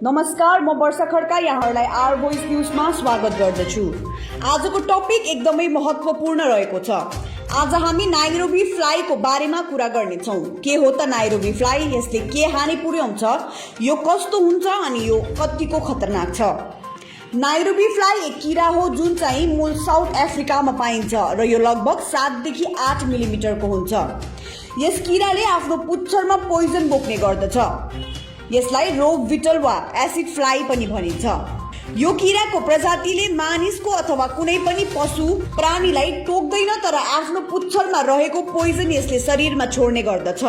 नमस्कार, म वर्षा खड्का यहाँहरूलाई आर भोइस न्यूजमा स्वागत गर्दछु। आजको टपिक एकदमै महत्त्वपूर्ण रहेको छ। आज हामी नाइरोबी फ्लाईको बारेमा कुरा गर्नेछौँ। के हो त नाइरोबी फ्लाई, यसले के हानि पुर्याउँछ, यो कस्तो हुन्छ अनि यो कतिको खतरनाक छ। नाइरोबी फ्लाई एक किरा हो जुन चाहिँ मूल साउथ अफ्रिकामा पाइन्छ र यो लगभग 7 देखि 8 मिलिमिटरको हुन्छ। यस किराले आफ्नो पुच्छरमा पोइजन बोक्ने गर्दछ। यसलाई रोग बिटल वा एसिड फ्लाई पनि भनिन्छ। यो किराको प्रजातिले मानिसको अथवा कुनै पनि पशु प्राणीलाई टोक्दैन, तर आफ्नो पुच्छरमा रहेको पोइजन यसले शरीरमा छोड्ने गर्दछ।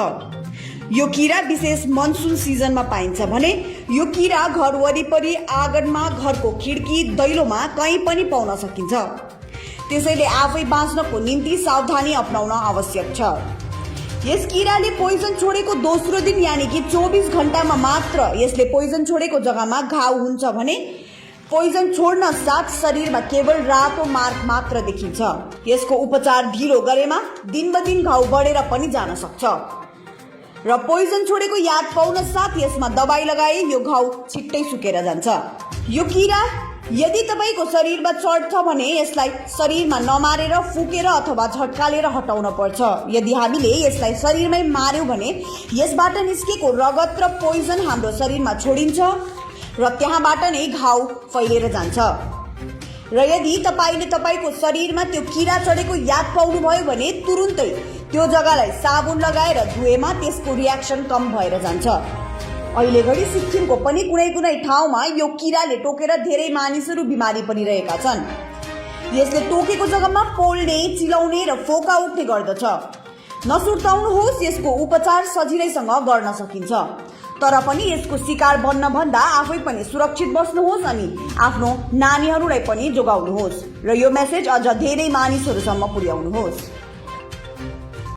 यो किरा विशेष मनसुन सिजनमा पाइन्छ भने यो किरा घर वरिपरि, आँगनमा, घरको खिड्की, दैलोमा कहीँ पनि पाउन सकिन्छ। त्यसैले आफै बाँच्नको निम्ति सावधानी अपनाउन आवश्यक छ। यस किराले पोइजन छोडेको दोस्रो दिन यानि कि 24 घण्टामा मात्र यसले पोइजन छोडेको जग्गामा घाउ हुन्छ भने पोइजन छोड्न साथ शरीरमा केवल रातो मार्क मात्र देखिन्छ। यसको उपचार ढिलो गरेमा दिनबदिन घाउ बढेर पनि जान सक्छ र पोइजन छोडेको याद पाउन साथ यसमा दबाई लगाए यो घाउ छिट्टै सुकेर जान्छ। यो किरा यदि तपाईको शरीरमा चढ्छ भने यसलाई शरीरमा नमारेर फुकेर अथवा झट्कालेर हटाउन पर्छ। यदि हामीले यसलाई शरीरमै मार्यौं भने यसबाट निस्केको रगत र पोइजन हाम्रो शरीरमा छोडिन्छ र त्यहाँबाट नै घाउ फैलिएर जान्छ। र यदि तपाईले तपाईको शरीरमा त्यो किरा चढेको याद पाउनुभयो भने तुरुन्तै त्यो जग्गालाई साबुन लगाएर धुएमा त्यसको रियाक्सन कम भएर जान्छ। अहिले घडी सिक्किमको पनि कुनै ठाउँमा यो किराले टोकेर धेरै मानिसहरू बिमारी पनि रहेका छन्। यसले टोकेको जग्गामा पोल्ने, चिलाउने र फोका उठ्ने गर्दछ। नसुर्ताउनुहोस्, यसको उपचार सजिलैसँग गर्न सकिन्छ। तर पनि यसको शिकार बन्न भन्दा आफै पनि सुरक्षित बस्नुहोस् अनि आफ्नो नानीहरूलाई पनि जोगाउनुहोस् र यो मेसेज अझ धेरै मानिसहरूसम्म पुर्याउनुहोस्।